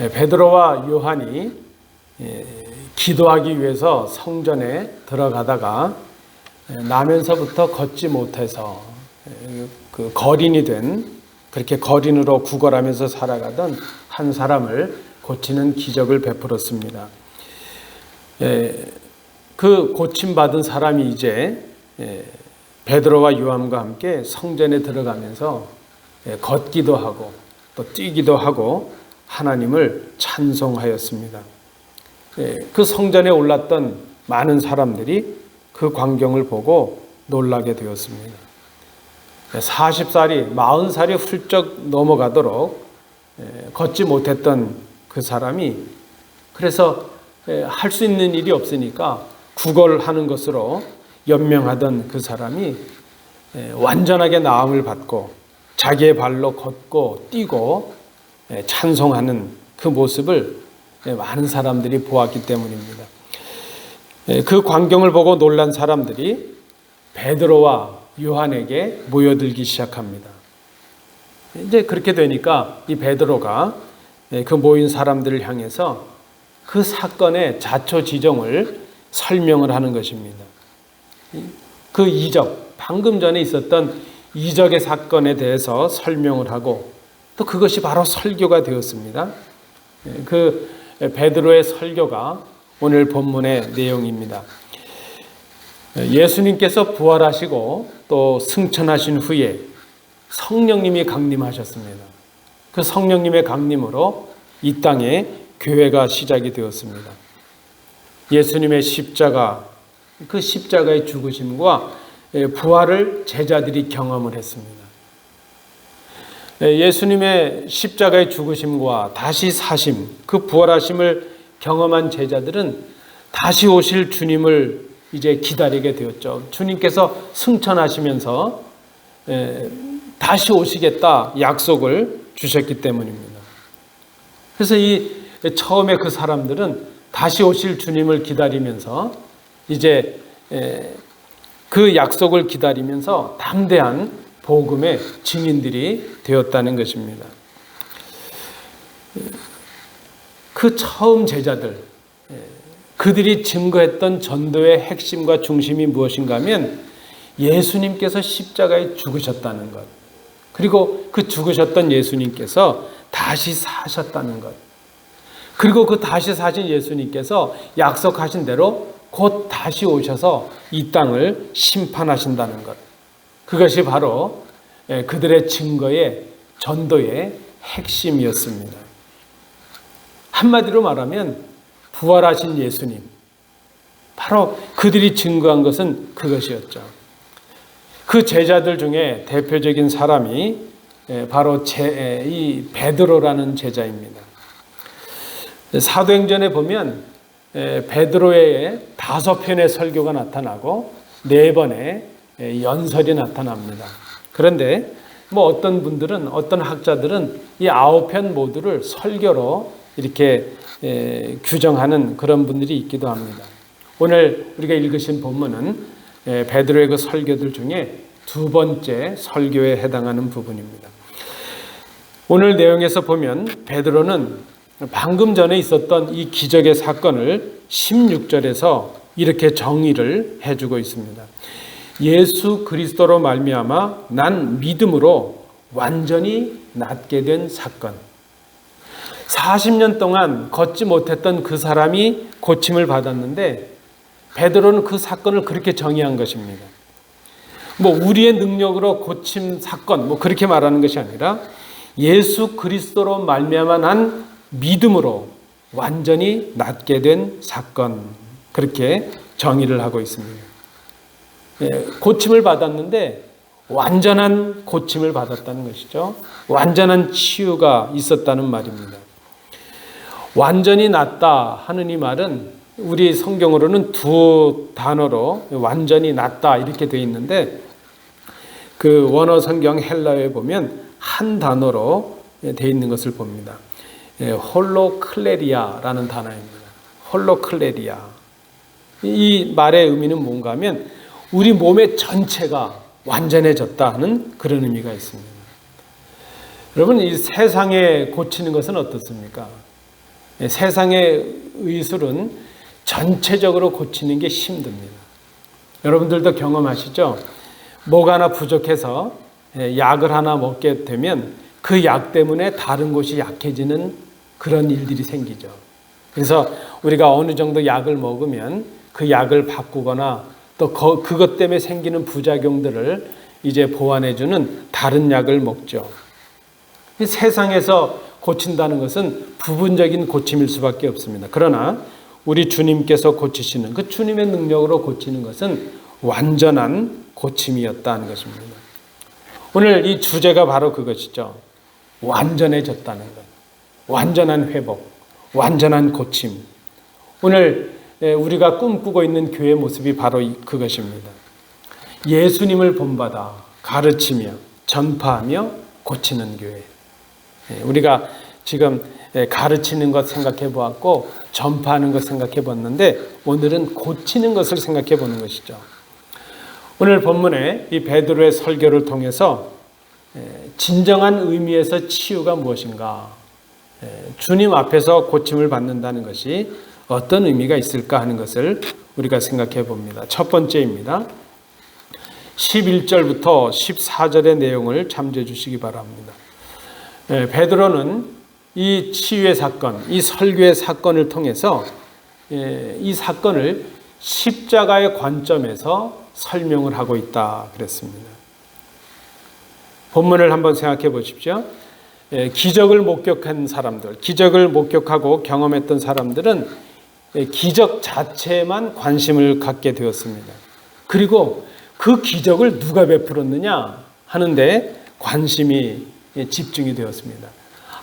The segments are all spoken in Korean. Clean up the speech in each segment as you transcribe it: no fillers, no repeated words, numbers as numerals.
베드로와 요한이 기도하기 위해서 성전에 들어가다가 나면서부터 걷지 못해서 그 거린이 된, 그렇게 거린으로 구걸하면서 살아가던 한 사람을 고치는 기적을 베풀었습니다. 그 고침받은 사람이 이제 베드로와 요한과 함께 성전에 들어가면서 걷기도 하고 또 뛰기도 하고 하나님을 찬송하였습니다. 그 성전에 올랐던 많은 사람들이 그 광경을 보고 놀라게 되었습니다. 40살이 40살이 훌쩍 넘어가도록 걷지 못했던 그 사람이, 그래서 할 수 있는 일이 없으니까 구걸하는 것으로 연명하던 그 사람이 완전하게 나음을 받고 자기의 발로 걷고 뛰고 찬송하는 그 모습을 많은 사람들이 보았기 때문입니다. 그 광경을 보고 놀란 사람들이 베드로와 요한에게 모여들기 시작합니다. 이제 그렇게 되니까 이 베드로가 그 모인 사람들을 향해서 그 사건의 자초지종을 설명을 하는 것입니다. 그 이적, 방금 전에 있었던 이적의 사건에 대해서 설명을 하고 또 그것이 바로 설교가 되었습니다. 그 베드로의 설교가 오늘 본문의 내용입니다. 예수님께서 부활하시고 또 승천하신 후에 성령님이 강림하셨습니다. 그 성령님의 강림으로 이 땅에 교회가 시작이 되었습니다. 예수님의 십자가, 그 십자가의 죽으심과 부활을 제자들이 경험을 했습니다. 예수님의 십자가의 죽으심과 다시 사심, 그 부활하심을 경험한 제자들은 다시 오실 주님을 이제 기다리게 되었죠. 주님께서 승천하시면서 다시 오시겠다 약속을 주셨기 때문입니다. 그래서 처음에 그 사람들은 다시 오실 주님을 기다리면서 이제 그 약속을 기다리면서 담대한 복음의 증인들이 되었다는 것입니다. 그 처음 제자들, 그들이 증거했던 전도의 핵심과 중심이 무엇인가 하면 예수님께서 십자가에 죽으셨다는 것, 그리고 그 죽으셨던 예수님께서 다시 사셨다는 것, 그리고 그 다시 사신 예수님께서 약속하신 대로 곧 다시 오셔서 이 땅을 심판하신다는 것, 그것이 바로 그들의 증거의 전도의 핵심이었습니다. 한마디로 말하면 부활하신 예수님, 바로 그들이 증거한 것은 그것이었죠. 그 제자들 중에 대표적인 사람이 바로 이 베드로라는 제자입니다. 사도행전에 보면 베드로의 5편의 설교가 나타나고 4번의 연설이 나타납니다. 그런데 어떤 분들은, 어떤 학자들은 이 9편 모두를 설교로 이렇게 규정하는 그런 분들이 있기도 합니다. 오늘 우리가 읽으신 본문은 베드로의 그 설교들 중에 2번째 설교에 해당하는 부분입니다. 오늘 내용에서 보면 베드로는 방금 전에 있었던 이 기적의 사건을 16절에서 이렇게 정의를 해주고 있습니다. 예수 그리스도로 말미암아 난 믿음으로 완전히 낫게 된 사건. 40년 동안 걷지 못했던 그 사람이 고침을 받았는데 베드로는 그 사건을 그렇게 정의한 것입니다. 우리의 능력으로 고침 사건 그렇게 말하는 것이 아니라 예수 그리스도로 말미암아 난 믿음으로 완전히 낫게 된 사건, 그렇게 정의를 하고 있습니다. 고침을 받았는데 완전한 고침을 받았다는 것이죠. 완전한 치유가 있었다는 말입니다. 완전히 낫다 하는 이 말은 우리 성경으로는 2 단어로 완전히 낫다 이렇게 되어 있는데 그 원어 성경 헬라어에 보면 한 단어로 되어 있는 것을 봅니다. 홀로클레리아라는 단어입니다. 홀로클레리아. 이 말의 의미는 뭔가 하면 우리 몸의 전체가 완전해졌다 하는 그런 의미가 있습니다. 여러분, 이 세상에 고치는 것은 어떻습니까? 세상의 의술은 전체적으로 고치는 게 힘듭니다. 여러분들도 경험하시죠? 뭐가 하나 부족해서 약을 하나 먹게 되면 그 약 때문에 다른 곳이 약해지는 그런 일들이 생기죠. 그래서 우리가 어느 정도 약을 먹으면 그 약을 바꾸거나 또 그것 때문에 생기는 부작용들을 이제 보완해주는 다른 약을 먹죠. 세상에서 고친다는 것은 부분적인 고침일 수밖에 없습니다. 그러나 우리 주님께서 고치시는 그 주님의 능력으로 고치는 것은 완전한 고침이었다는 것입니다. 오늘 이 주제가 바로 그것이죠. 완전해졌다는 것. 완전한 회복, 완전한 고침. 오늘 우리가 꿈꾸고 있는 교회 모습이 바로 그것입니다. 예수님을 본받아 가르치며 전파하며 고치는 교회. 우리가 지금 가르치는 것 생각해 보았고 전파하는 것 생각해 봤는데 오늘은 고치는 것을 생각해 보는 것이죠. 오늘 본문에 이 베드로의 설교를 통해서 진정한 의미에서 치유가 무엇인가, 주님 앞에서 고침을 받는다는 것이 어떤 의미가 있을까 하는 것을 우리가 생각해 봅니다. 첫 번째입니다. 11절부터 14절의 내용을 참조해 주시기 바랍니다. 베드로는 이 치유의 사건, 이 설교의 사건을 통해서 이 사건을 십자가의 관점에서 설명을 하고 있다 그랬습니다. 본문을 한번 생각해 보십시오. 기적을 목격한 사람들, 기적을 목격하고 경험했던 사람들은 기적 자체에만 관심을 갖게 되었습니다. 그리고 그 기적을 누가 베풀었느냐 하는데 관심이 집중이 되었습니다.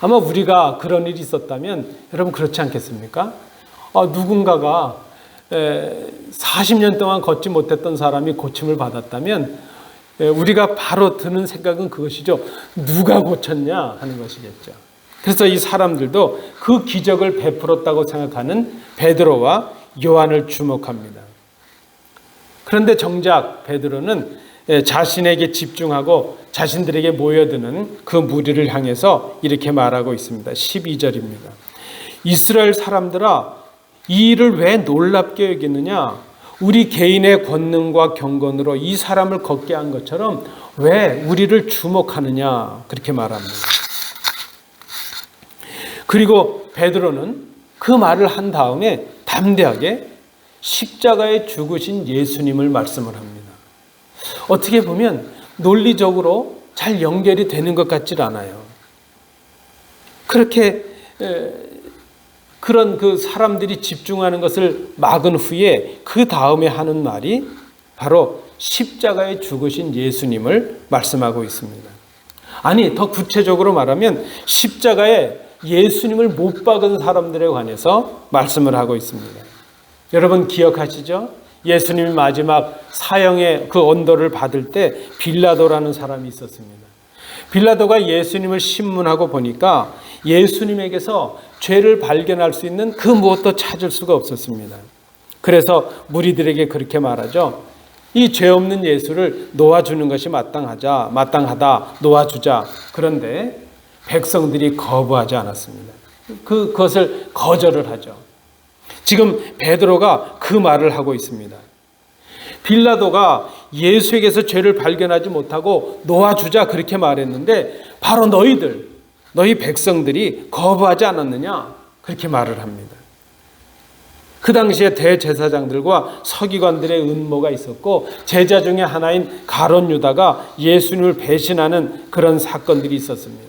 아마 우리가 그런 일이 있었다면 여러분 그렇지 않겠습니까? 누군가가 40년 동안 걷지 못했던 사람이 고침을 받았다면 우리가 바로 드는 생각은 그것이죠. 누가 고쳤냐 하는 것이겠죠. 그래서 이 사람들도 그 기적을 베풀었다고 생각하는 베드로와 요한을 주목합니다. 그런데 정작 베드로는 자신에게 집중하고 자신들에게 모여드는 그 무리를 향해서 이렇게 말하고 있습니다. 12절입니다. 이스라엘 사람들아, 이 일을 왜 놀랍게 여기느냐? 우리 개인의 권능과 경건으로 이 사람을 걷게 한 것처럼 왜 우리를 주목하느냐? 그렇게 말합니다. 그리고 베드로는 그 말을 한 다음에 담대하게 십자가에 죽으신 예수님을 말씀을 합니다. 어떻게 보면 논리적으로 잘 연결이 되는 것 같질 않아요. 그렇게 그런 그 사람들이 집중하는 것을 막은 후에 그 다음에 하는 말이 바로 십자가에 죽으신 예수님을 말씀하고 있습니다. 아니, 더 구체적으로 말하면 십자가에 예수님을 못 박은 사람들에 관해서 말씀을 하고 있습니다. 여러분 기억하시죠? 예수님이 마지막 사형의 그 언도를 받을 때 빌라도라는 사람이 있었습니다. 빌라도가 예수님을 신문하고 보니까 예수님에게서 죄를 발견할 수 있는 그 무엇도 찾을 수가 없었습니다. 그래서 무리들에게 그렇게 말하죠. 이 죄 없는 예수를 놓아주는 것이 마땅하다, 놓아주자. 그런데 백성들이 거부하지 않았습니다. 그것을 거절을 하죠. 지금 베드로가 그 말을 하고 있습니다. 빌라도가 예수에게서 죄를 발견하지 못하고 놓아주자 그렇게 말했는데 바로 너희 백성들이 거부하지 않았느냐 그렇게 말을 합니다. 그 당시에 대제사장들과 서기관들의 음모가 있었고 제자 중에 하나인 가룟 유다가 예수님을 배신하는 그런 사건들이 있었습니다.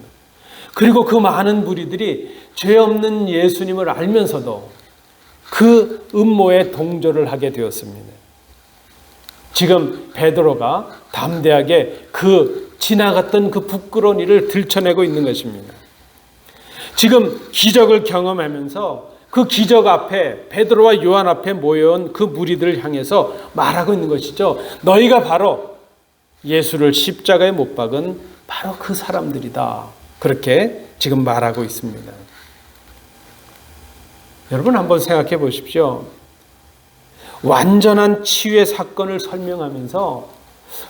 그리고 그 많은 무리들이 죄 없는 예수님을 알면서도 그 음모에 동조를 하게 되었습니다. 지금 베드로가 담대하게 지나갔던 그 부끄러운 일을 들춰내고 있는 것입니다. 지금 기적을 경험하면서 그 기적 앞에 베드로와 요한 앞에 모여온 그 무리들을 향해서 말하고 있는 것이죠. 너희가 바로 예수를 십자가에 못 박은 바로 그 사람들이다. 그렇게 지금 말하고 있습니다. 여러분 한번 생각해 보십시오. 완전한 치유의 사건을 설명하면서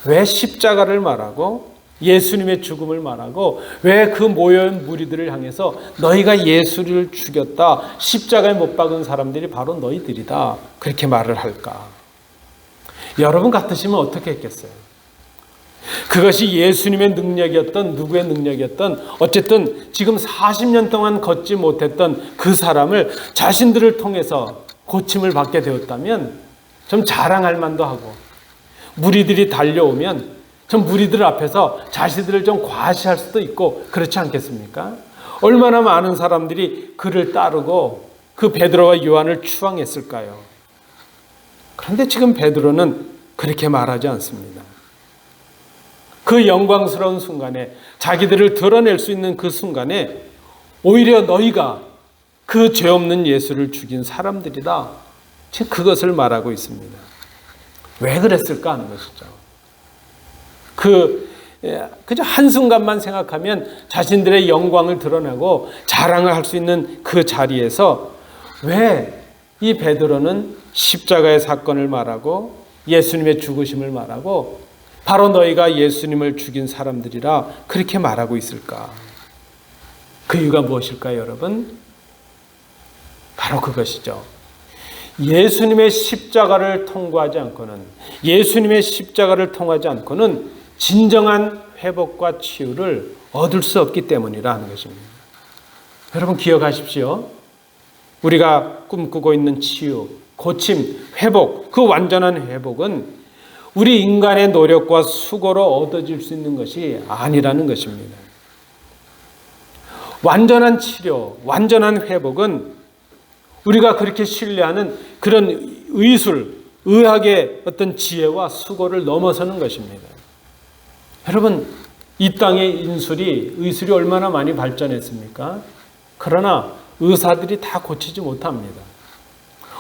왜 십자가를 말하고 예수님의 죽음을 말하고 왜 그 모여있는 무리들을 향해서 너희가 예수를 죽였다, 십자가에 못 박은 사람들이 바로 너희들이다, 그렇게 말을 할까? 여러분 같으시면 어떻게 했겠어요? 그것이 예수님의 능력이었던 누구의 능력이었던 어쨌든 지금 40년 동안 걷지 못했던 그 사람을 자신들을 통해서 고침을 받게 되었다면 좀 자랑할 만도 하고, 무리들이 달려오면 좀 무리들 앞에서 자신들을 좀 과시할 수도 있고 그렇지 않겠습니까? 얼마나 많은 사람들이 그를 따르고 그 베드로와 요한을 추앙했을까요? 그런데 지금 베드로는 그렇게 말하지 않습니다. 그 영광스러운 순간에, 자기들을 드러낼 수 있는 그 순간에 오히려 너희가 그 죄 없는 예수를 죽인 사람들이다, 지금 그것을 말하고 있습니다. 왜 그랬을까 하는 것이죠. 그저 한순간만 생각하면 자신들의 영광을 드러내고 자랑을 할 수 있는 그 자리에서 왜 이 베드로는 십자가의 사건을 말하고 예수님의 죽으심을 말하고 바로 너희가 예수님을 죽인 사람들이라 그렇게 말하고 있을까? 그 이유가 무엇일까요, 여러분? 바로 그것이죠. 예수님의 십자가를 통과하지 않고는, 예수님의 십자가를 통하지 않고는 진정한 회복과 치유를 얻을 수 없기 때문이라는 것입니다. 여러분 기억하십시오. 우리가 꿈꾸고 있는 치유, 고침, 회복, 그 완전한 회복은 우리 인간의 노력과 수고로 얻어질 수 있는 것이 아니라는 것입니다. 완전한 치료, 완전한 회복은 우리가 그렇게 신뢰하는 그런 의술, 의학의 어떤 지혜와 수고를 넘어서는 것입니다. 여러분, 이 땅의 의술이 얼마나 많이 발전했습니까? 그러나 의사들이 다 고치지 못합니다.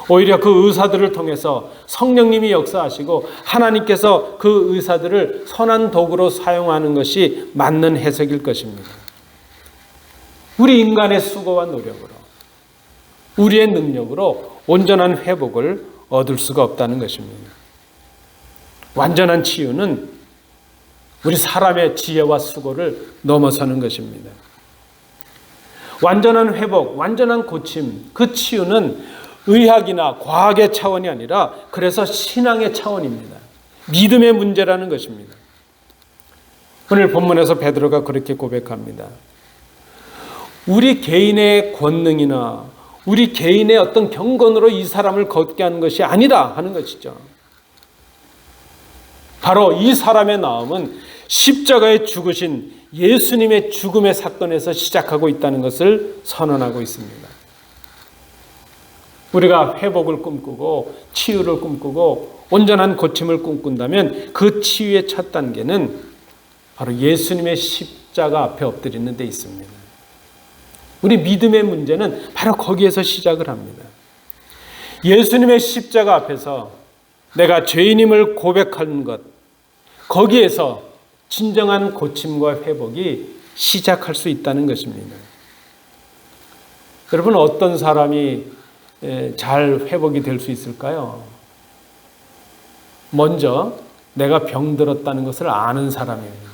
오히려 그 의사들을 통해서 성령님이 역사하시고 하나님께서 그 의사들을 선한 도구로 사용하는 것이 맞는 해석일 것입니다. 우리 인간의 수고와 노력으로, 우리의 능력으로 온전한 회복을 얻을 수가 없다는 것입니다. 완전한 치유는 우리 사람의 지혜와 수고를 넘어서는 것입니다. 완전한 회복, 완전한 고침, 그 치유는 의학이나 과학의 차원이 아니라 그래서 신앙의 차원입니다. 믿음의 문제라는 것입니다. 오늘 본문에서 베드로가 그렇게 고백합니다. 우리 개인의 권능이나 우리 개인의 어떤 경건으로 이 사람을 걷게 하는 것이 아니라 하는 것이죠. 바로 이 사람의 나음은 십자가에 죽으신 예수님의 죽음의 사건에서 시작하고 있다는 것을 선언하고 있습니다. 우리가 회복을 꿈꾸고 치유를 꿈꾸고 온전한 고침을 꿈꾼다면 그 치유의 첫 단계는 바로 예수님의 십자가 앞에 엎드리는 데 있습니다. 우리 믿음의 문제는 바로 거기에서 시작을 합니다. 예수님의 십자가 앞에서 내가 죄인임을 고백하는 것, 거기에서 진정한 고침과 회복이 시작할 수 있다는 것입니다. 여러분, 어떤 사람이 잘 회복이 될 수 있을까요? 먼저 내가 병들었다는 것을 아는 사람입니다.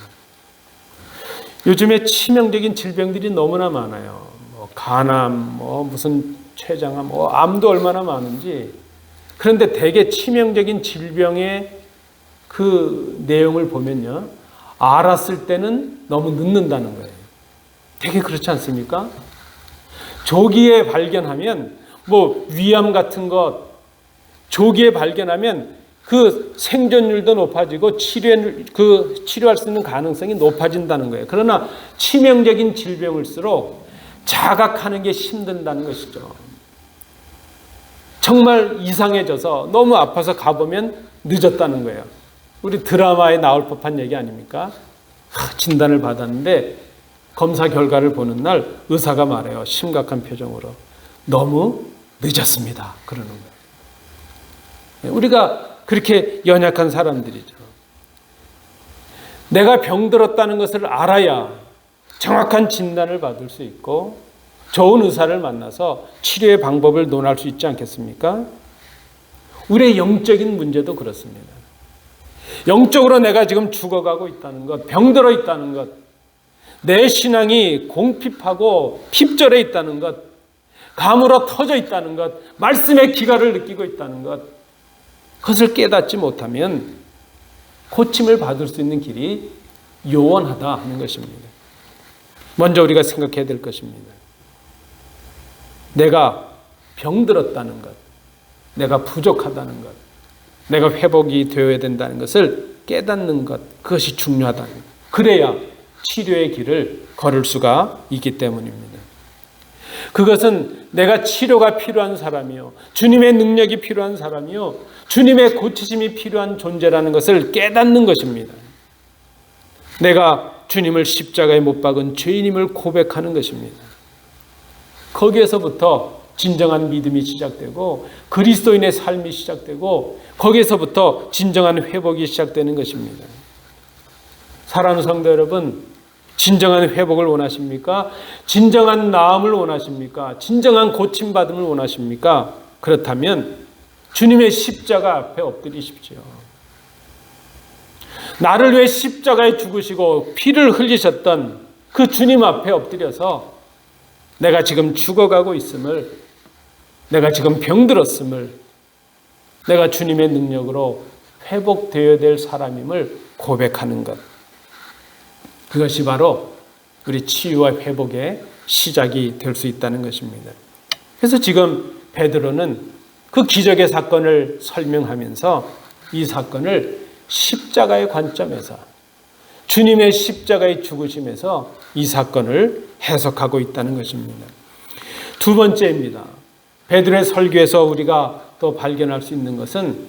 요즘에 치명적인 질병들이 너무나 많아요. 간암, 무슨 췌장암, 암도 얼마나 많은지. 그런데 대개 치명적인 질병의 그 내용을 보면요, 알았을 때는 너무 늦는다는 거예요. 되게 그렇지 않습니까? 조기에 발견하면 위암 같은 것 조기에 발견하면 그 생존율도 높아지고 치료할 수 있는 가능성이 높아진다는 거예요. 그러나 치명적인 질병일수록 자각하는 게 힘든다는 것이죠. 정말 이상해져서 너무 아파서 가보면 늦었다는 거예요. 우리 드라마에 나올 법한 얘기 아닙니까? 진단을 받았는데 검사 결과를 보는 날 의사가 말해요. 심각한 표정으로. 너무 늦었습니다. 그러는 거예요. 우리가 그렇게 연약한 사람들이죠. 내가 병들었다는 것을 알아야 정확한 진단을 받을 수 있고 좋은 의사를 만나서 치료의 방법을 논할 수 있지 않겠습니까? 우리의 영적인 문제도 그렇습니다. 영적으로 내가 지금 죽어가고 있다는 것, 병들어 있다는 것, 내 신앙이 공핍하고 핍절해 있다는 것, 감으로 터져 있다는 것, 말씀의 기갈을 느끼고 있다는 것, 그것을 깨닫지 못하면 고침을 받을 수 있는 길이 요원하다 하는 것입니다. 먼저 우리가 생각해야 될 것입니다. 내가 병들었다는 것, 내가 부족하다는 것, 내가 회복이 되어야 된다는 것을 깨닫는 것, 그것이 중요하다는 것. 그래야 치료의 길을 걸을 수가 있기 때문입니다. 그것은 내가 치료가 필요한 사람이요, 주님의 능력이 필요한 사람이요, 주님의 고치심이 필요한 존재라는 것을 깨닫는 것입니다. 내가 주님을 십자가에 못 박은 죄인임을 고백하는 것입니다. 거기에서부터 진정한 믿음이 시작되고 그리스도인의 삶이 시작되고 거기에서부터 진정한 회복이 시작되는 것입니다. 사랑하는 성도 여러분, 진정한 회복을 원하십니까? 진정한 나음을 원하십니까? 진정한 고침받음을 원하십니까? 그렇다면 주님의 십자가 앞에 엎드리십시오. 나를 위해 십자가에 죽으시고 피를 흘리셨던 그 주님 앞에 엎드려서 내가 지금 죽어가고 있음을, 내가 지금 병들었음을, 내가 주님의 능력으로 회복되어야 될 사람임을 고백하는 것, 그것이 바로 우리 치유와 회복의 시작이 될 수 있다는 것입니다. 그래서 지금 베드로는 그 기적의 사건을 설명하면서 이 사건을 십자가의 관점에서, 주님의 십자가의 죽으심에서 이 사건을 해석하고 있다는 것입니다. 두 번째입니다. 베드로의 설교에서 우리가 또 발견할 수 있는 것은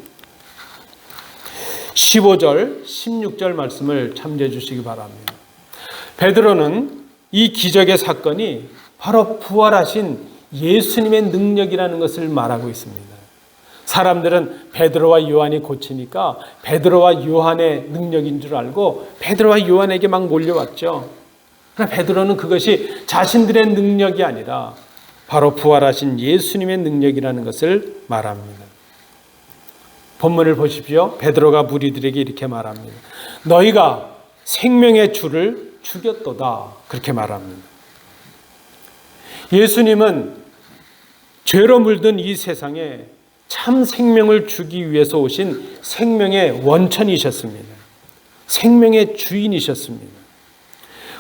15절, 16절 말씀을 참조해 주시기 바랍니다. 베드로는 이 기적의 사건이 바로 부활하신 예수님의 능력이라는 것을 말하고 있습니다. 사람들은 베드로와 요한이 고치니까 베드로와 요한의 능력인 줄 알고 베드로와 요한에게 막 몰려왔죠. 그러나 베드로는 그것이 자신들의 능력이 아니라 바로 부활하신 예수님의 능력이라는 것을 말합니다. 본문을 보십시오. 베드로가 무리들에게 이렇게 말합니다. 너희가 생명의 주를 죽였도다. 그렇게 말합니다. 예수님은 죄로 물든 이 세상에 참 생명을 주기 위해서 오신 생명의 원천이셨습니다. 생명의 주인이셨습니다.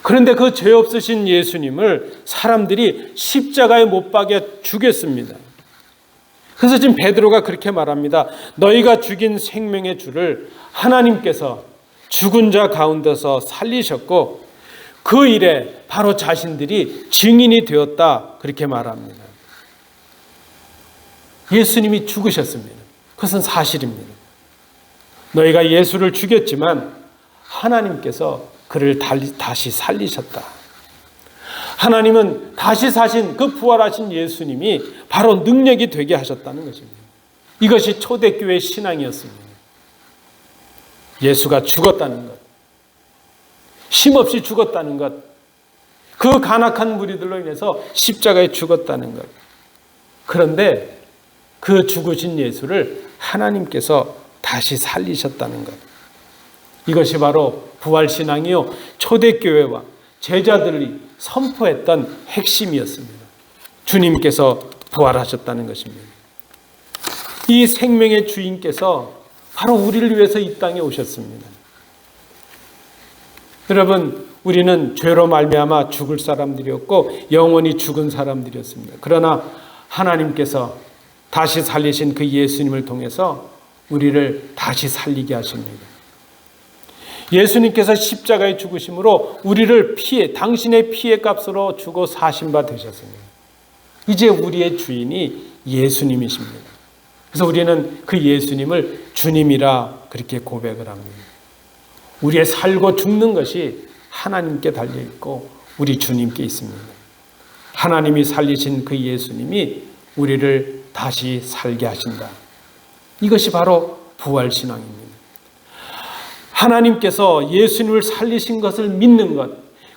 그런데 그 죄 없으신 예수님을 사람들이 십자가에 못 박여 죽였습니다. 그래서 지금 베드로가 그렇게 말합니다. 너희가 죽인 생명의 주를 하나님께서 죽은 자 가운데서 살리셨고 그 일에 바로 자신들이 증인이 되었다. 그렇게 말합니다. 예수님이 죽으셨습니다. 그것은 사실입니다. 너희가 예수를 죽였지만 하나님께서 그를 다시 살리셨다. 하나님은 다시 사신 그 부활하신 예수님이 바로 능력이 되게 하셨다는 것입니다. 이것이 초대교회 신앙이었습니다. 예수가 죽었다는 것, 힘없이 죽었다는 것, 그 간악한 무리들로 인해서 십자가에 죽었다는 것. 그런데 그 죽으신 예수를 하나님께서 다시 살리셨다는 것. 이것이 바로 부활신앙이요, 초대교회와 제자들이 선포했던 핵심이었습니다. 주님께서 부활하셨다는 것입니다. 이 생명의 주인께서 바로 우리를 위해서 이 땅에 오셨습니다. 여러분, 우리는 죄로 말미암아 죽을 사람들이었고 영원히 죽은 사람들이었습니다. 그러나 하나님께서 다시 살리신 그 예수님을 통해서 우리를 다시 살리게 하십니다. 예수님께서 십자가에 죽으심으로 우리를 당신의 피의 값으로 주고 사신 바 되셨습니다. 이제 우리의 주인이 예수님이십니다. 그래서 우리는 그 예수님을 주님이라 그렇게 고백을 합니다. 우리의 살고 죽는 것이 하나님께 달려있고 우리 주님께 있습니다. 하나님이 살리신 그 예수님이 우리를 다시 살게 하신다. 이것이 바로 부활신앙입니다. 하나님께서 예수님을 살리신 것을 믿는 것,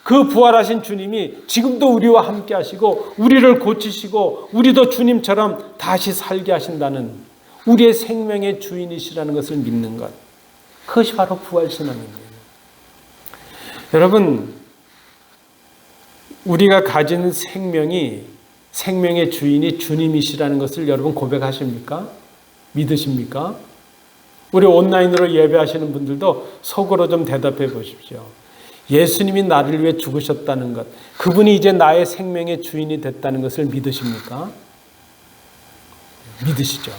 그 부활하신 주님이 지금도 우리와 함께 하시고 우리를 고치시고 우리도 주님처럼 다시 살게 하신다는 우리의 생명의 주인이시라는 것을 믿는 것, 그것이 바로 부활신앙입니다. 여러분, 우리가 가진 생명의 주인이 주님이시라는 것을 여러분 고백하십니까? 믿으십니까? 우리 온라인으로 예배하시는 분들도 속으로 좀 대답해 보십시오. 예수님이 나를 위해 죽으셨다는 것, 그분이 이제 나의 생명의 주인이 됐다는 것을 믿으십니까? 믿으시죠?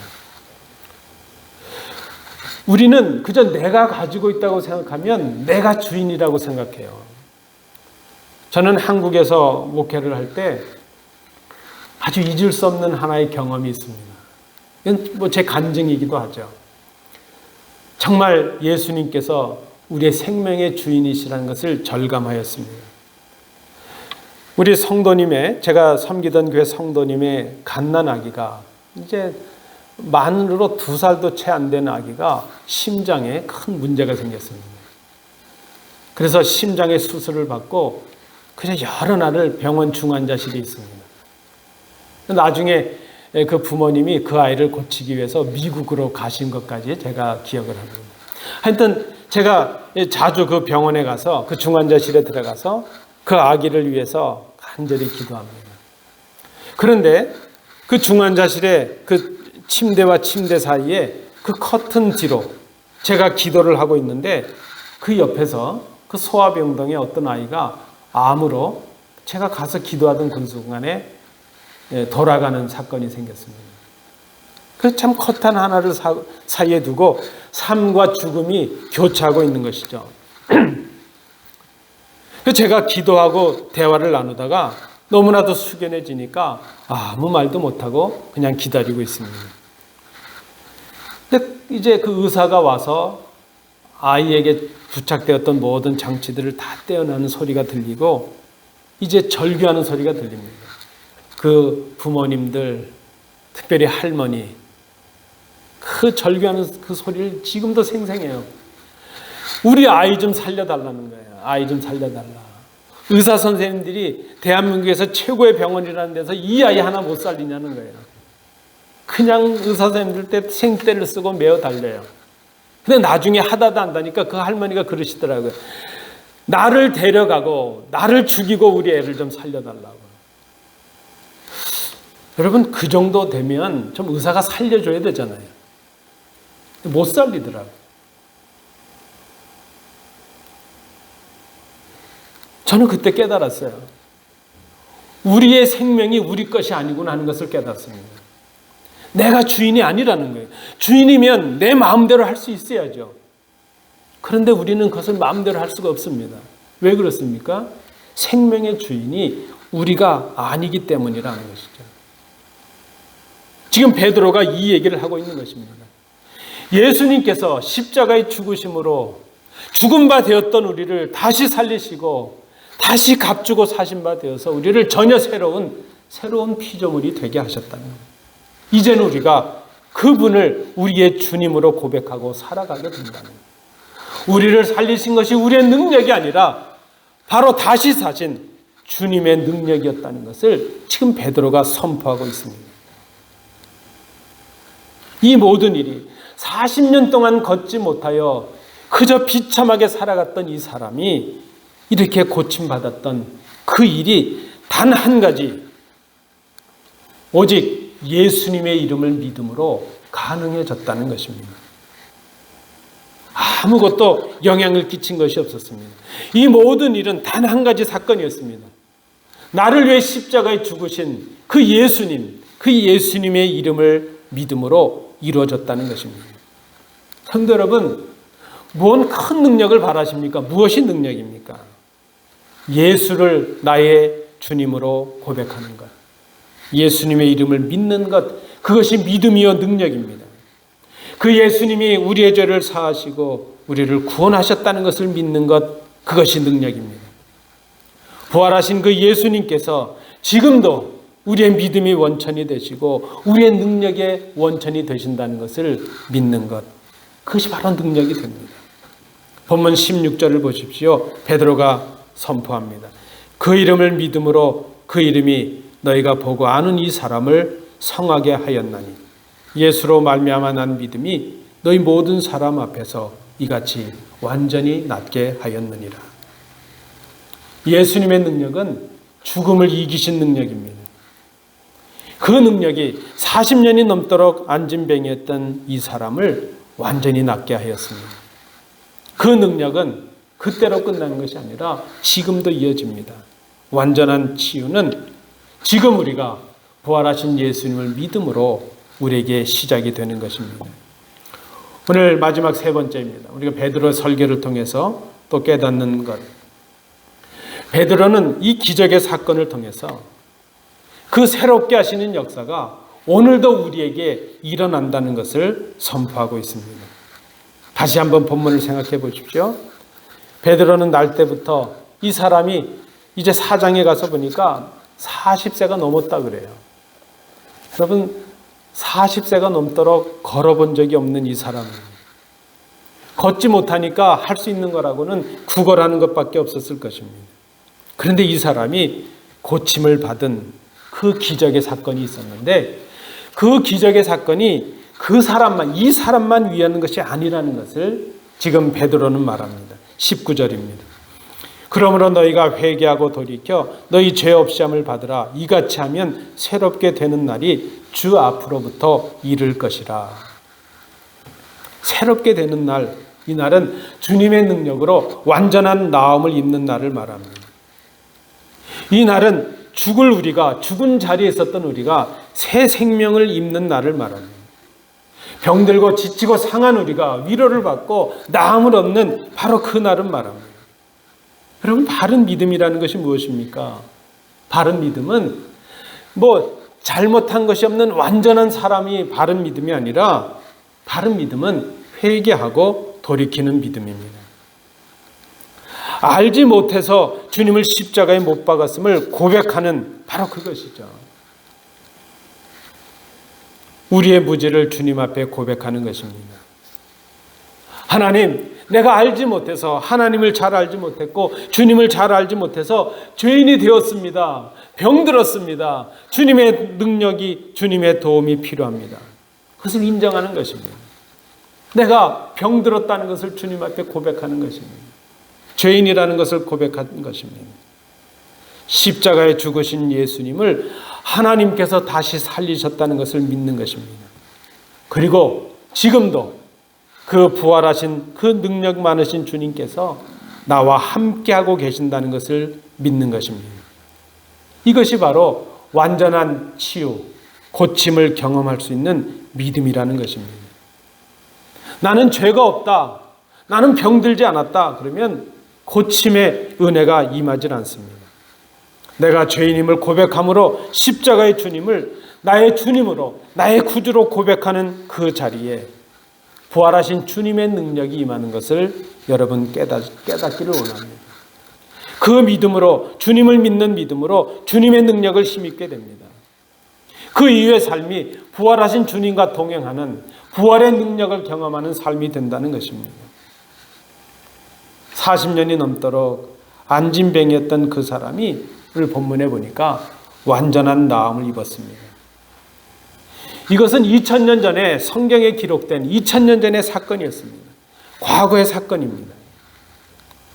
우리는 그저 내가 가지고 있다고 생각하면 내가 주인이라고 생각해요. 저는 한국에서 목회를 할 때 아주 잊을 수 없는 하나의 경험이 있습니다. 이건 제 간증이기도 하죠. 정말 예수님께서 우리의 생명의 주인이시라는 것을 절감하였습니다. 우리 성도님의, 제가 섬기던 교회 성도님의 갓난아기가, 이제 만으로 2살도 채 안 된 아기가 심장에 큰 문제가 생겼습니다. 그래서 심장의 수술을 받고 그냥 여러 날을 병원 중환자실에 있습니다. 나중에 그 부모님이 그 아이를 고치기 위해서 미국으로 가신 것까지 제가 기억을 합니다. 하여튼 제가 자주 그 병원에 가서 그 중환자실에 들어가서 그 아기를 위해서 간절히 기도합니다. 그런데 그 중환자실에 그 침대와 침대 사이에 그 커튼 뒤로 제가 기도를 하고 있는데 그 옆에서 그 소아병동의 어떤 아이가 암으로 제가 가서 기도하던 그 순간에 돌아가는 사건이 생겼습니다. 그래서 참 커튼 하나를 사이에 두고 삶과 죽음이 교차하고 있는 것이죠. 제가 기도하고 대화를 나누다가 너무나도 숙연해지니까 아무 말도 못하고 그냥 기다리고 있습니다. 근데 이제 그 의사가 와서 아이에게 부착되었던 모든 장치들을 다 떼어내는 소리가 들리고 이제 절규하는 소리가 들립니다. 그 부모님들, 특별히 할머니, 그 절규하는 그 소리를 지금도 생생해요. 우리 아이 좀 살려달라는 거예요. 아이 좀 살려달라. 의사 선생님들이 대한민국에서 최고의 병원이라는 데서 이 아이 하나 못 살리냐는 거예요. 그냥 의사 선생님들 때 생떼를 쓰고 메어 달려요. 근데 나중에 하다도 안다니까 그 할머니가 그러시더라고요. 나를 데려가고 나를 죽이고 우리 애를 좀 살려달라고. 여러분, 그 정도 되면 좀 의사가 살려줘야 되잖아요. 못 살리더라고요. 저는 그때 깨달았어요. 우리의 생명이 우리 것이 아니구나 하는 것을 깨닫습니다. 내가 주인이 아니라는 거예요. 주인이면 내 마음대로 할 수 있어야죠. 그런데 우리는 그것을 마음대로 할 수가 없습니다. 왜 그렇습니까? 생명의 주인이 우리가 아니기 때문이라는 것이죠. 지금 베드로가 이 얘기를 하고 있는 것입니다. 예수님께서 십자가의 죽으심으로 죽은 바 되었던 우리를 다시 살리시고 다시 값주고 사신 바 되어서 우리를 전혀 새로운 피조물이 되게 하셨다는 거예요. 이제는 우리가 그분을 우리의 주님으로 고백하고 살아가게 된다는 거예요. 우리를 살리신 것이 우리의 능력이 아니라 바로 다시 사신 주님의 능력이었다는 것을 지금 베드로가 선포하고 있습니다. 이 모든 일이 40년 동안 걷지 못하여 그저 비참하게 살아갔던 이 사람이 이렇게 고침받았던 그 일이 단 한 가지, 오직 예수님의 이름을 믿음으로 가능해졌다는 것입니다. 아무것도 영향을 끼친 것이 없었습니다. 이 모든 일은 단 한 가지 사건이었습니다. 나를 위해 십자가에 죽으신 그 예수님, 그 예수님의 이름을 믿음으로 이루어졌다는 것입니다. 성도 여러분, 무슨 큰 능력을 바라십니까? 무엇이 능력입니까? 예수를 나의 주님으로 고백하는 것, 예수님의 이름을 믿는 것, 그것이 믿음이요 능력입니다. 그 예수님이 우리의 죄를 사하시고 우리를 구원하셨다는 것을 믿는 것, 그것이 능력입니다. 부활하신 그 예수님께서 지금도 우리의 믿음이 원천이 되시고 우리의 능력의 원천이 되신다는 것을 믿는 것, 그것이 바로 능력이 됩니다. 본문 16절을 보십시오. 베드로가 선포합니다. 그 이름을 믿음으로 그 이름이 너희가 보고 아는 이 사람을 성하게 하였나니 예수로 말미암아 난 믿음이 너희 모든 사람 앞에서 이같이 완전히 낫게 하였느니라. 예수님의 능력은 죽음을 이기신 능력입니다. 그 능력이 40년이 넘도록 안진뱅이였던 이 사람을 완전히 낫게 하였습니다. 그 능력은 그때로 끝나는 것이 아니라 지금도 이어집니다. 완전한 치유는 지금 우리가 부활하신 예수님을 믿음으로 우리에게 시작이 되는 것입니다. 오늘 마지막 세 번째입니다. 우리가 베드로 설교를 통해서 또 깨닫는 것. 베드로는 이 기적의 사건을 통해서 그 새롭게 하시는 역사가 오늘도 우리에게 일어난다는 것을 선포하고 있습니다. 다시 한번 본문을 생각해 보십시오. 베드로는 날 때부터 이 사람이 이제 4장에 가서 보니까 40세가 넘었다 그래요. 여러분 40세가 넘도록 걸어본 적이 없는 이 사람은 걷지 못하니까 할 수 있는 거라고는 구걸하는 것밖에 없었을 것입니다. 그런데 이 사람이 고침을 받은 그 기적의 사건이 있었는데 그 기적의 사건이 그 사람만, 이 사람만 위한 것이 아니라는 것을 지금 베드로는 말합니다. 19절입니다. 그러므로 너희가 회개하고 돌이켜 너희 죄 없이 함을 받으라. 이같이 하면 새롭게 되는 날이 주 앞으로부터 이를 것이라. 새롭게 되는 날, 이 날은 주님의 능력으로 완전한 나음을 입는 날을 말합니다. 이 날은 죽은 자리에 있었던 우리가 새 생명을 입는 날을 말합니다. 병들고 지치고 상한 우리가 위로를 받고 나음을 얻는 바로 그 날을 말합니다. 여러분, 바른 믿음이라는 것이 무엇입니까? 바른 믿음은 잘못한 것이 없는 완전한 사람이 바른 믿음이 아니라 바른 믿음은 회개하고 돌이키는 믿음입니다. 알지 못해서 주님을 십자가에 못 박았음을 고백하는 바로 그것이죠. 우리의 무죄를 주님 앞에 고백하는 것입니다. 하나님, 내가 알지 못해서 하나님을 잘 알지 못했고 주님을 잘 알지 못해서 죄인이 되었습니다. 병들었습니다. 주님의 능력이, 주님의 도움이 필요합니다. 그것을 인정하는 것입니다. 내가 병들었다는 것을 주님 앞에 고백하는 것입니다. 죄인이라는 것을 고백하는 것입니다. 십자가에 죽으신 예수님을 하나님께서 다시 살리셨다는 것을 믿는 것입니다. 그리고 지금도 그 부활하신 그 능력 많으신 주님께서 나와 함께하고 계신다는 것을 믿는 것입니다. 이것이 바로 완전한 치유, 고침을 경험할 수 있는 믿음이라는 것입니다. 나는 죄가 없다, 나는 병들지 않았다 그러면 고침의 은혜가 임하지 않습니다. 내가 죄인임을 고백함으로 십자가의 주님을 나의 주님으로, 나의 구주로 고백하는 그 자리에 부활하신 주님의 능력이 임하는 것을 여러분 깨닫기를 원합니다. 그 믿음으로, 주님을 믿는 믿음으로 주님의 능력을 힘입게 됩니다. 그 이후의 삶이 부활하신 주님과 동행하는 부활의 능력을 경험하는 삶이 된다는 것입니다. 40년이 넘도록 안진뱅이였던 그 사람이 오늘 본문에 보니까 완전한 나음을 입었습니다. 이것은 2000년 전에 성경에 기록된 2000년 전의 사건이었습니다. 과거의 사건입니다.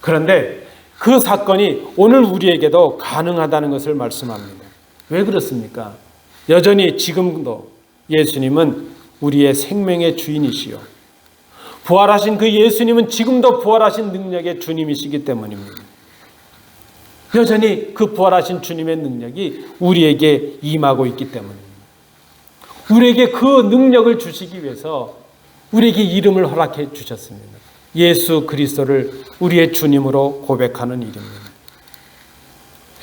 그런데 그 사건이 오늘 우리에게도 가능하다는 것을 말씀합니다. 왜 그렇습니까? 여전히 지금도 예수님은 우리의 생명의 주인이시요, 부활하신 그 예수님은 지금도 부활하신 능력의 주님이시기 때문입니다. 여전히 그 부활하신 주님의 능력이 우리에게 임하고 있기 때문입니다. 우리에게 그 능력을 주시기 위해서 우리에게 이름을 허락해 주셨습니다. 예수 그리스도를 우리의 주님으로 고백하는 일입니다.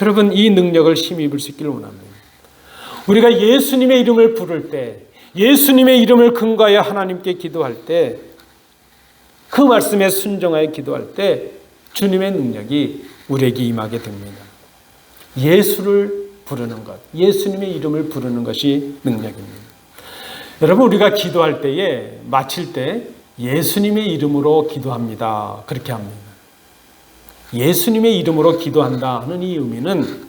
여러분, 이 능력을 힘입을 수 있기를 원합니다. 우리가 예수님의 이름을 부를 때, 예수님의 이름을 근거하여 하나님께 기도할 때, 그 말씀에 순종하여 기도할 때 주님의 능력이 우리에게 임하게 됩니다. 예수를 부르는 것, 예수님의 이름을 부르는 것이 능력입니다. 여러분, 우리가 기도할 때에, 마칠 때 예수님의 이름으로 기도합니다, 그렇게 합니다. 예수님의 이름으로 기도한다 하는 이 의미는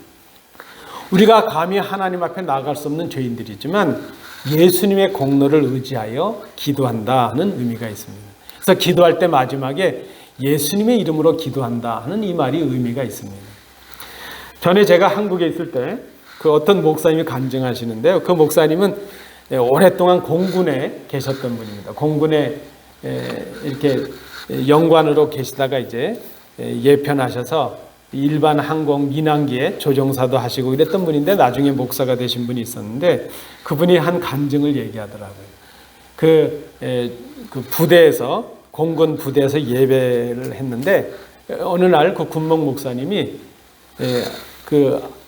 우리가 감히 하나님 앞에 나아갈 수 없는 죄인들이지만 예수님의 공로를 의지하여 기도한다 하는 의미가 있습니다. 그래서 기도할 때 마지막에 예수님의 이름으로 기도한다 하는 이 말이 의미가 있습니다. 전에 제가 한국에 있을 때 그 어떤 목사님이 간증하시는데요. 그 목사님은 오랫동안 공군에 계셨던 분입니다. 공군에 이렇게 영관으로 계시다가 이제 예편하셔서 일반 항공 민항기에 조종사도 하시고 이랬던 분인데 나중에 목사가 되신 분이 있었는데 그분이 한 간증을 얘기하더라고요. 그 부대에서 공군 부대에서 예배를 했는데 어느 날 그 군목 목사님이 그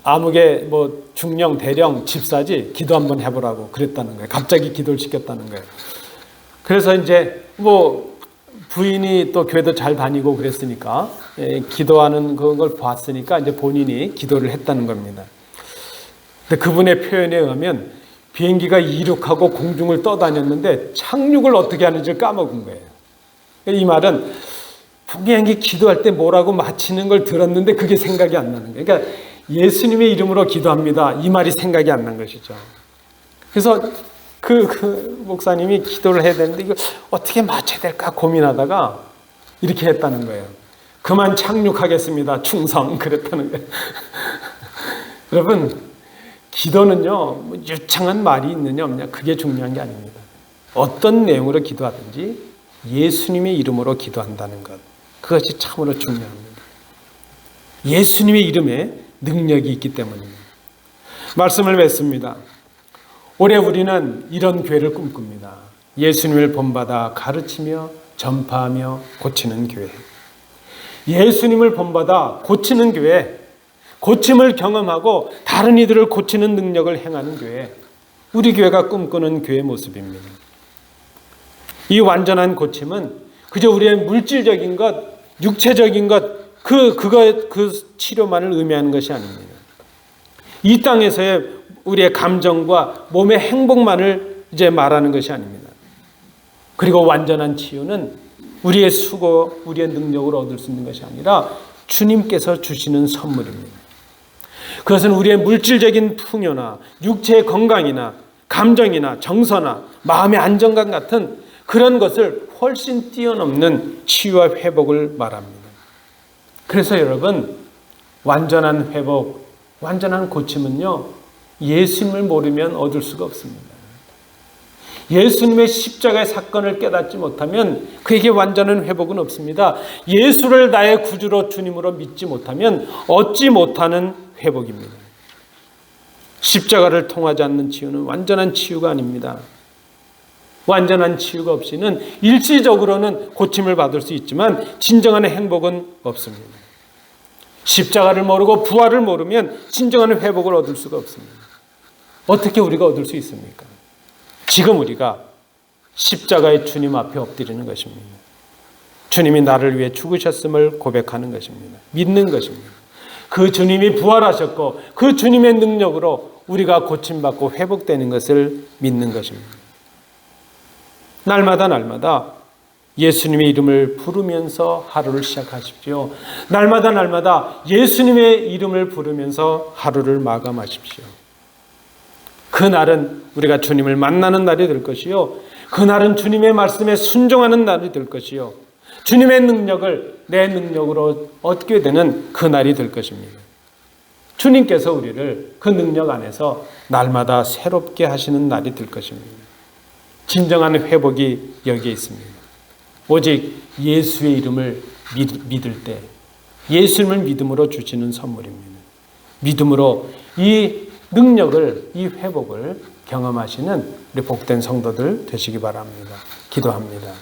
아무개 뭐 중령 대령 집사지 기도 한번 해보라고 그랬다는 거예요. 갑자기 기도를 시켰다는 거예요. 그래서 이제 뭐 부인이 또 교회도 잘 다니고 그랬으니까 기도하는 그걸 봤으니까 이제 본인이 기도를 했다는 겁니다. 근데 그분의 표현에 의하면 비행기가 이륙하고 공중을 떠다녔는데 착륙을 어떻게 하는지 까먹은 거예요. 이 말은 분명히 기도할 때 뭐라고 마치는 걸 들었는데 그게 생각이 안 나는 거예요. 그러니까 예수님의 이름으로 기도합니다. 이 말이 생각이 안 난 것이죠. 그래서 그 목사님이 기도를 해야 되는데 이거 어떻게 맞춰야 될까 고민하다가 이렇게 했다는 거예요. 그만 착륙하겠습니다. 충성 그랬다는 거예요. 여러분 기도는요 유창한 말이 있느냐 없느냐 그게 중요한 게 아닙니다. 어떤 내용으로 기도하든지 예수님의 이름으로 기도한다는 것 그것이 참으로 중요합니다. 예수님의 이름에 능력이 있기 때문입니다. 말씀을 맺습니다. 올해 우리는 이런 교회를 꿈꿉니다. 예수님을 본받아 가르치며 전파하며 고치는 교회. 예수님을 본받아 고치는 교회, 고침을 경험하고 다른 이들을 고치는 능력을 행하는 교회. 우리 교회가 꿈꾸는 교회 모습입니다. 이 완전한 고침은 그저 우리의 물질적인 것, 육체적인 것, 그 치료만을 의미하는 것이 아닙니다. 이 땅에서의 우리의 감정과 몸의 행복만을 이제 말하는 것이 아닙니다. 그리고 완전한 치유는 우리의 수고, 우리의 능력으로 얻을 수 있는 것이 아니라 주님께서 주시는 선물입니다. 그것은 우리의 물질적인 풍요나 육체의 건강이나 감정이나 정서나 마음의 안정감 같은 그런 것을 훨씬 뛰어넘는 치유와 회복을 말합니다. 그래서 여러분 완전한 회복, 완전한 고침은요 예수님을 모르면 얻을 수가 없습니다. 예수님의 십자가의 사건을 깨닫지 못하면 그에게 완전한 회복은 없습니다. 예수를 나의 구주로 주님으로 믿지 못하면 얻지 못하는 회복입니다. 십자가를 통하지 않는 치유는 완전한 치유가 아닙니다. 완전한 치유가 없이는 일시적으로는 고침을 받을 수 있지만 진정한 행복은 없습니다. 십자가를 모르고 부활을 모르면 진정한 회복을 얻을 수가 없습니다. 어떻게 우리가 얻을 수 있습니까? 지금 우리가 십자가의 주님 앞에 엎드리는 것입니다. 주님이 나를 위해 죽으셨음을 고백하는 것입니다. 믿는 것입니다. 그 주님이 부활하셨고 그 주님의 능력으로 우리가 고침받고 회복되는 것을 믿는 것입니다. 날마다 예수님의 이름을 부르면서 하루를 시작하십시오. 날마다 예수님의 이름을 부르면서 하루를 마감하십시오. 그날은 우리가 주님을 만나는 날이 될 것이요. 그날은 주님의 말씀에 순종하는 날이 될 것이요. 주님의 능력을 내 능력으로 얻게 되는 그날이 될 것입니다. 주님께서 우리를 그 능력 안에서 날마다 새롭게 하시는 날이 될 것입니다. 진정한 회복이 여기에 있습니다. 오직 예수의 이름을 믿을 때 예수님을 믿음으로 주시는 선물입니다. 믿음으로 이 능력을, 이 회복을 경험하시는 우리 복된 성도들 되시기 바랍니다. 기도합니다.